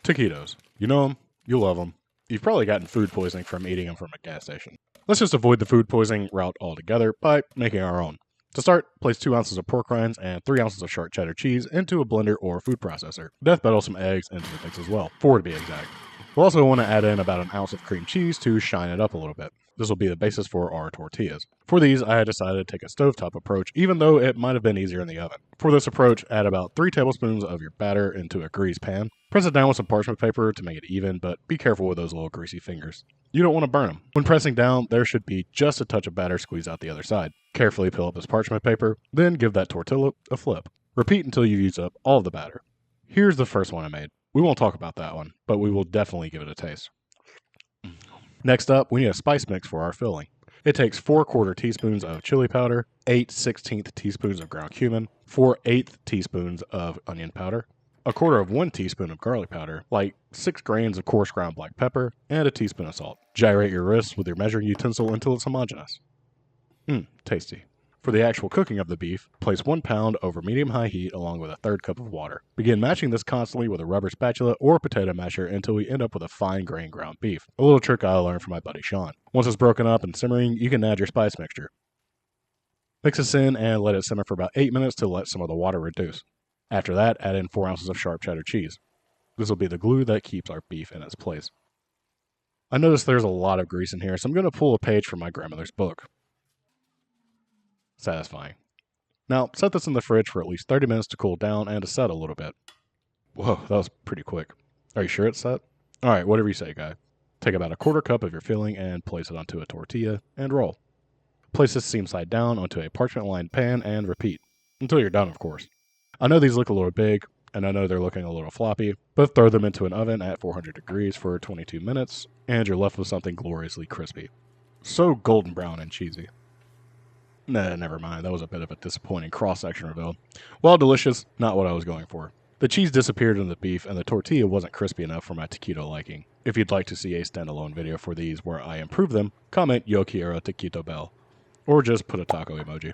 Taquitos. You know them, you love them. You've probably gotten food poisoning from eating them from a gas station. Let's just avoid the food poisoning route altogether by making our own. To start, place 2 ounces of pork rinds and 3 ounces of sharp cheddar cheese into a blender or food processor. Death battle some eggs into the mix as well, 4 to be exact. We'll also want to add in about an ounce of cream cheese to shine it up a little bit. This will be the basis for our tortillas. For these, I had decided to take a stovetop approach, even though it might have been easier in the oven. For this approach, add about 3 tablespoons of your batter into a greased pan. Press it down with some parchment paper to make it even, but be careful with those little greasy fingers. You don't want to burn them. When pressing down, there should be just a touch of batter squeezed out the other side. Carefully peel up this parchment paper, then give that tortilla a flip. Repeat until you've used up all of the batter. Here's the first one I made. We won't talk about that one, but we will definitely give it a taste. Next up, we need a spice mix for our filling. It takes 4/4 teaspoons of chili powder, 8 16th teaspoons of ground cumin, 4 1/8 teaspoons of onion powder, 1/4 of 1 teaspoon of garlic powder, like 6 grains of coarse ground black pepper, and a teaspoon of salt. Gyrate your wrist with your measuring utensil until it's homogeneous. Tasty. For the actual cooking of the beef, place 1 pound over medium-high heat along with a 1/3 cup of water. Begin matching this constantly with a rubber spatula or potato masher until we end up with a fine-grained ground beef. A little trick I learned from my buddy Sean. Once it's broken up and simmering, you can add your spice mixture. Mix this in and let it simmer for about 8 minutes to let some of the water reduce. After that, add in 4 ounces of sharp cheddar cheese. This will be the glue that keeps our beef in its place. I noticed there's a lot of grease in here, so I'm going to pull a page from my grandmother's book. Satisfying. Now, set this in the fridge for at least 30 minutes to cool down and to set a little bit. Whoa, that was pretty quick. Are you sure it's set? Alright, whatever you say, guy. Take about 1/4 cup of your filling and place it onto a tortilla and roll. Place this seam side down onto a parchment-lined pan and repeat. Until you're done, of course. I know these look a little big, and I know they're looking a little floppy, but throw them into an oven at 400 degrees for 22 minutes, and you're left with something gloriously crispy. So golden brown and cheesy. Nah, never mind. That was a bit of a disappointing cross-section reveal. While delicious, not what I was going for. The cheese disappeared in the beef, and the tortilla wasn't crispy enough for my taquito liking. If you'd like to see a standalone video for these where I improve them, comment Yo quiero taquito bell. Or just put a taco emoji.